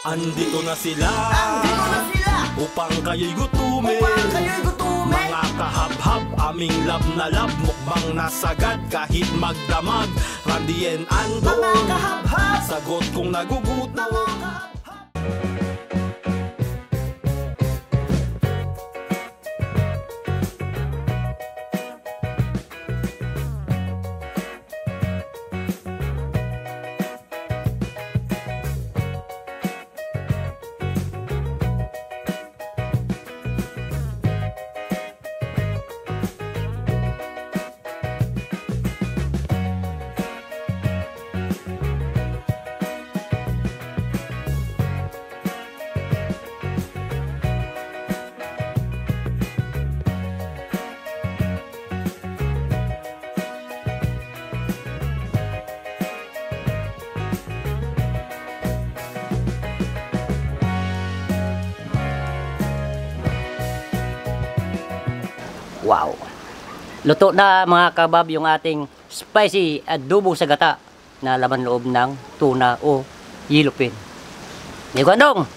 Andito na sila upang kayo'y gutumin. Mga kahab-hab, aming lab na lab, mukbang nasagad kahit magdamag. Randy and Ando, sagot kung nagugutom. Wow! Luto na mga kabab yung ating spicy adobo sa gata na laman loob ng tuna o yellowfin. Nigwandong!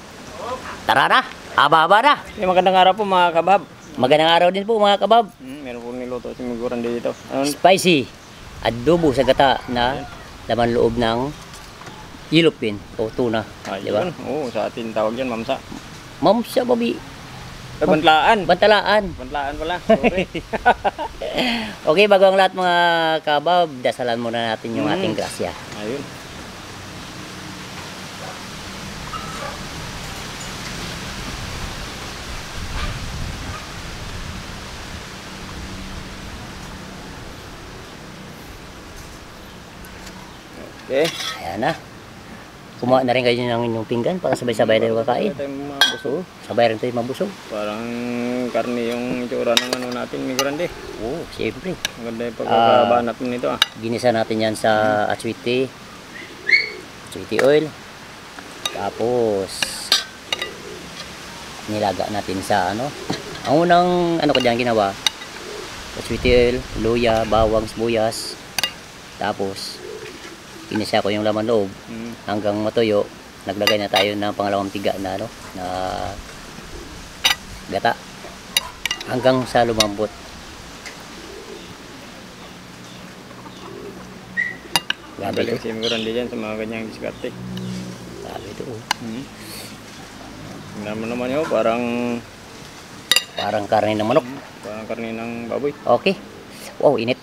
Tara na! Aba-aba na! Magandang araw po mga kabab. Magandang araw din po mga kabab. Meron po niluto si Miguran dito. Spicy adobo sa gata na laman loob ng yellowfin o tuna. Diba? Oo, sa atin tawag yan, mamsa. Mamsa, babi. Bantlaan. Bantalaan. Bantlaan pala. Sorry. Okay, bago ang lahat mga kabab, dasalan muna natin yung ating grasya. Ayun. Okay. Ayan na. Kumuha na rin kayo ng inyong pinggan para sabay-sabay tayo kakain. Sabay rin tayo mabusog. Parang karne yung itsura ng ano natin, Miguran de. Oo, siyempre. Maganda yung pagkakabaan natin nito ah. Ginisa natin yan sa atswiti oil. Tapos nilaga natin sa ano. Ang unang ano ko diyan ginawa, atswiti oil, luya, bawang, sibuyas. Tapos inisa ko yung laman loob hanggang matuyo. Naglagay na tayo ng pangalawang piga na ano, na gata hanggang sa lumambot. Grabe ito. Si Miguran dyan sa mga ganyang diskarte. Grabe ito. Tingnan mo naman yun, parang karne ng manok. Parang karne ng baboy. Okay. Wow, init.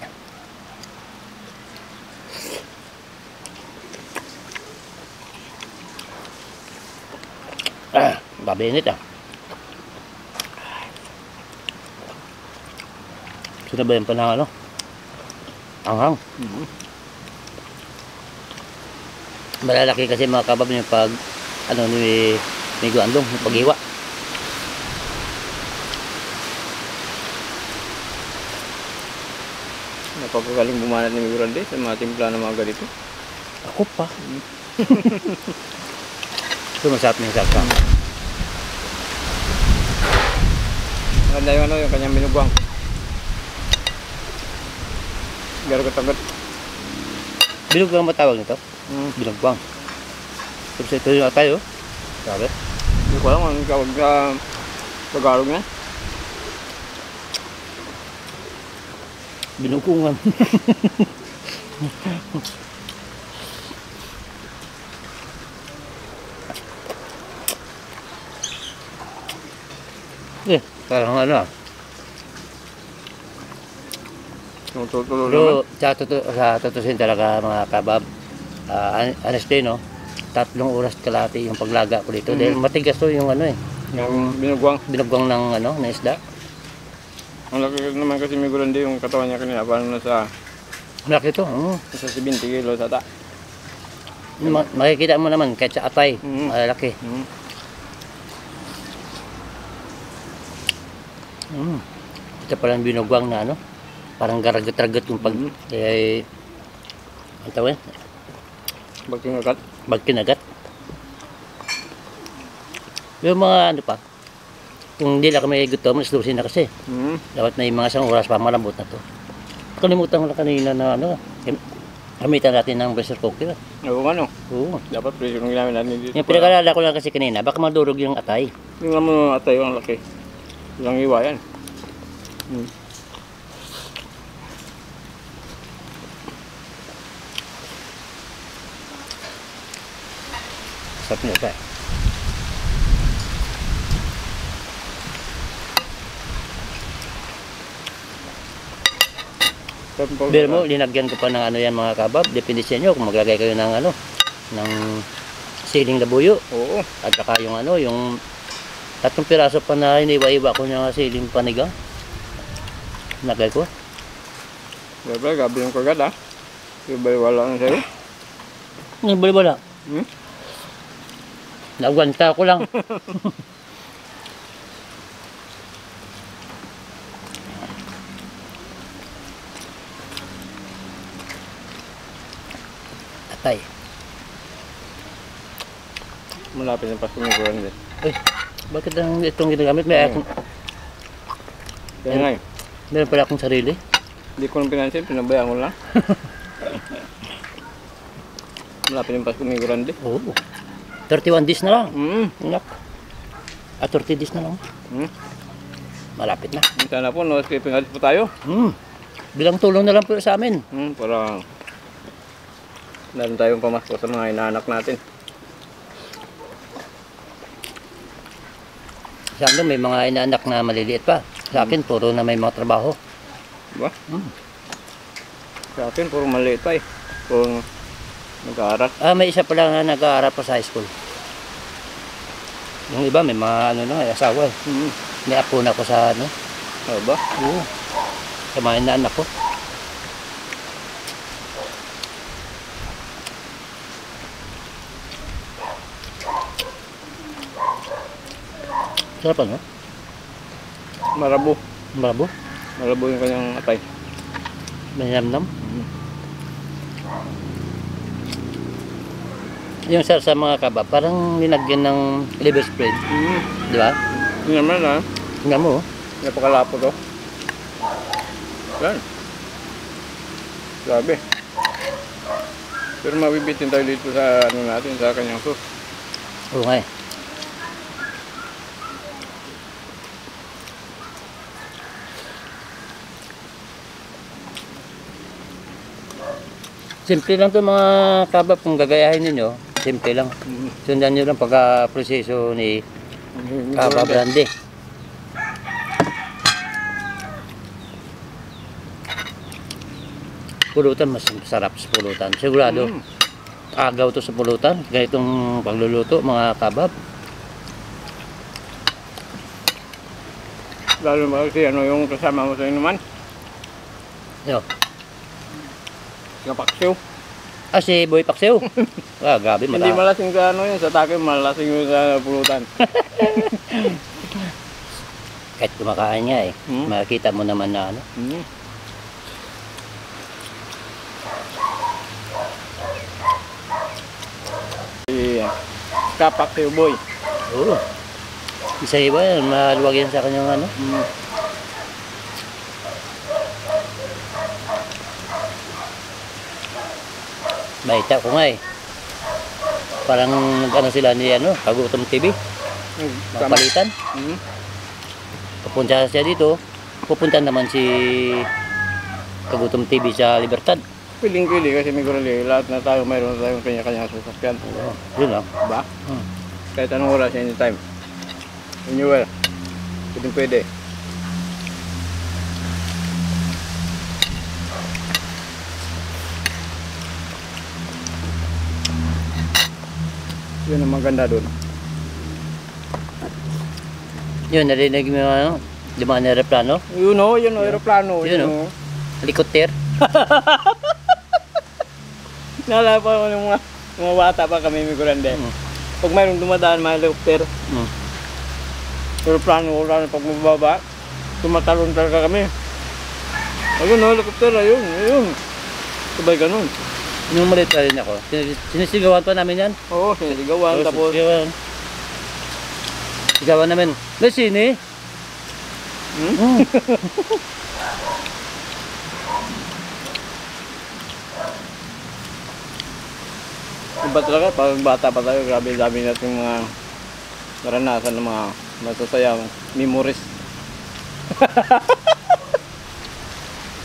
Grabe init ah. Sino ba yung panahon ano? Anghang. Malalaki kasi mga kabab yung pag ano ni Guandong, yung paghiwa. Napakagaling bumanat ni Miguran de sa mga timpla ng mga ganito. Ako pa. Ito masarap na yung sarap. Maganda yung ano, yung kanyang binugwang. Garo-gatagot. Binugwang ba tawag nito? Binugwang. Tapos ito yung tayo. Sabi? Hindi ko alam ang tawag sa Tagalog niya. Binugungan. Parang ano. Pero sa tutusin talaga mga kabab, honestly no, 3 oras kalahati yung paglaga ko dito. Dahil matigas to yung ano eh. Yung binugwang. Binugwang ng ano, na isda. Ang laki naman kasi Miguran de yung katawan niya kanina. Parang nasa Malaki to. nasa 70 kilos ata. Makikita mo naman kahit sa atay, malaki. Ito palang binugwang na ano, parang garagat-ragat yung pag ang tawag yan? Bagkinagat. Bagkinagat. Yung mga ano pa, kung hindi lang kami gutom, naslusin na kasi. Dapat may mga 1 oras pa malambot na to. Kalimutan ko na kanina na ano, Gamitan natin ng pressure cooker. Oo, ano. Oo. Dapat pressure yung ginamit natin dito. Yung pinag-alala ko lang kasi kanina, baka madurog yung atay. Yung naman atay, yung laki. Ilang iwa yan. Sarap niya ba? Pero mo, linagyan ko pa ng ano yan mga kabab. Depende sa inyo kung maglagay kayo ng ano, ng siling labuyo. Oo. At saka yung ano, yung 3 piraso pa na iniwa-iwa ko ng siling panigang. Nagay ko. Siyempre, gabi yung kagad ah. Ibaliwala na sa'yo. Bala-bala. Hmm? Nagwanta ko lang. Atay. Malapit yung Pasko Negro din. Uy, bakit itong ginagamit? May akong, Kaya nga eh. meron pala akong sarili. Hindi ko nang pinansin, pinabayaan ko lang. Malapit yung Pasko Negro din. Oo. 31 days na lang. Mm. Nak. 30 days na lang. Mm. Malapit na. Sana po, no escaping alis po tayo. Bilang tulong na lang po sa amin. Para meron tayong pamasko sa mga inaanak natin. Sa akin, may mga inaanak na maliliit pa. Sa akin, puro na may mga trabaho. Diba? Sa akin, puro maliit pa eh. Puro nag-aaral. May isa pala nga nag-aaral pa sa high school. Yung iba, may mga ano na, asawa eh. May apo na ko sa ano. Ano ba? Oo. Sa mga inaanak ko. Sarap ano? Marabo. Marabo. Marabo yung kanyang atay. Mahinamnam. Yung sa mga kaba, parang linagyan ng liver spread. Di ba? Hindi naman ah. Tingnan mo. Napakalapo to. Yan. Sabi. Pero mabibitin tayo dito sa ano natin, sa kanyang sauce. Oo nga eh. Simple lang to mga kabab kung gagayahin ninyo. Simple lang. Sundan nyo lang pagka-proseso ni Kaba Brande. Pulutan, mas sarap sa pulutan. Sigurado, agaw to sa pulutan. Ganitong pagluluto, mga kabab. Lalo mo kasi ano yung kasama mo sa inuman. Yo. Kapaksiw. Si Boy Paksiw. Grabe, Hindi malasing sa ano yun, sa takip, malasing yun sa pulutan. Kahit kumakain nga eh. Makikita mo naman na ano. Kapaksiw boy. Oo. Isa iba yan, maluwag yan sa kanyang ano. Baita ko nga eh. Parang ano sila ni ano, Kagutom TV. Palitan. Pupunta siya dito. Pupunta naman si Kagutom TV sa Libertad. Piling-pili kasi may gurali. Lahat na tayo mayroon na tayong kanya-kanya sasakyan. Yun lang. Ba? Kahit anong oras, anytime. Anywhere. Pwede. Yun ang maganda doon. Yun, narinig mo yung ano, dumaan na aeroplano. Yun o, aeroplano. Yun o. Helicopter. Naalala pa ako ng mga bata pa kami may kurande. Pag mayroong dumadaan, mga helicopter. Aeroplano, pag mababa, tumatalon talaga kami. Ayun o, helicopter, ayun. Sabay ganun. Nung maliit pa rin ako, sinisigawan pa namin yan. Oo, sinisigawan. Tapos, sigawan namin. Lasini? Iba talaga, pag bata pa tayo, grabe dami natin mga naranasan ng mga masasayang memories.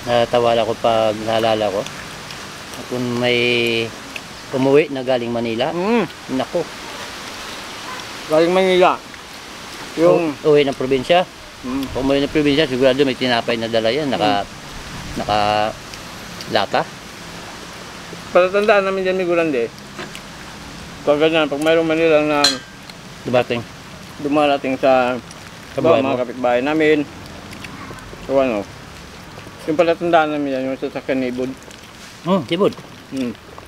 Natawa ako pag naalala ko. Kung may umuwi na galing Manila, nako, Galing Manila. Yung, uwi ng probinsya. mm, Kung umuwi ng probinsya, sigurado may tinapay na dala yan, naka lata. palatandaan namin dyan ni Gulande. Pag ganyan, pag mayroong Manila na Dumating. dumarating sa Kabahay mga mo. kapitbahay namin, o ano, yung palatandaan namin yan, yung sasakyan ni Ibod. Sibod.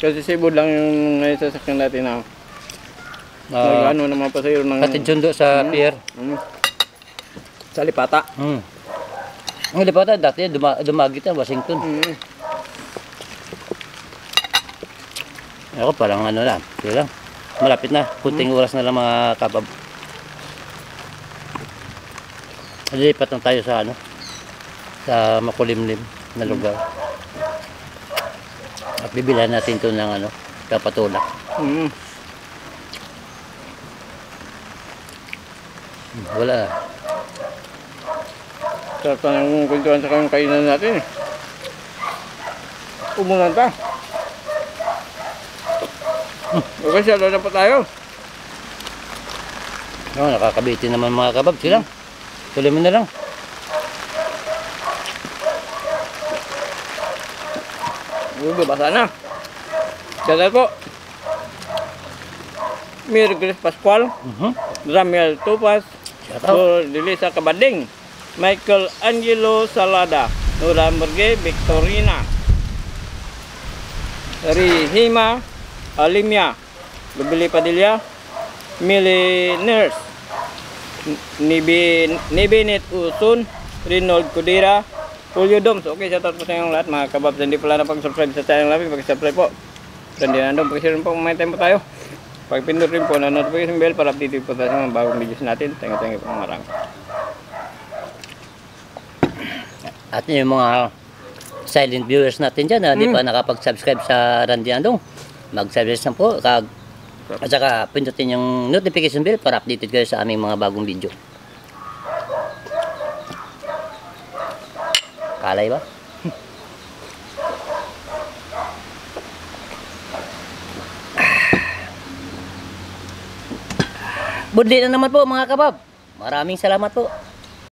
Kasi si Ibod lang yung sasakyan natin na nag-ano ng mga pasahero ng... Patid sundo sa pier. Sa Lipata. Ang lipatan dati, dumagit na Washington. Ako parang ano lang, sige lang. Malapit na, kunting oras na lang mga kabab. Lilipat lang tayo sa ano, sa makulimlim na lugar. At bibilhan natin ito ng ano, kapatulak. Wala. Sarap na yung kwentuhan sa kanyang kainan natin. Umulan pa. Okay, salo na pa tayo. Oh, nakakabitin naman mga kabab. Sige lang. Tuloy mo na lang. Basa na. Shout po. Merry Christmas Pascual. Ramiel Tupas. Shout out. For Delisa Kabading. Michael Angelo Salada. Nura Merge Victorina. Rihima Alimia. Lubili Padilla. Millionaires. Nibinit Usun. Rinold Kudira. Julio Doms. Okay, shout out po sa inyong lahat mga kababs. Hindi pala na pag-subscribe sa channel namin. Pag-subscribe po. Then dinandong. Pag-share po may time po tayo. Pag-pindot rin po na notification bell para update po tayo sa mga bagong videos natin. Thank you po marami. At yung mga silent viewers natin dyan na di pa nakapag-subscribe sa Randy Andong, mag-subscribe na po. At saka pindutin yung notification bell para updated kayo sa aming mga bagong video. Kalay ba? Budli na naman po mga kabab. Maraming salamat po.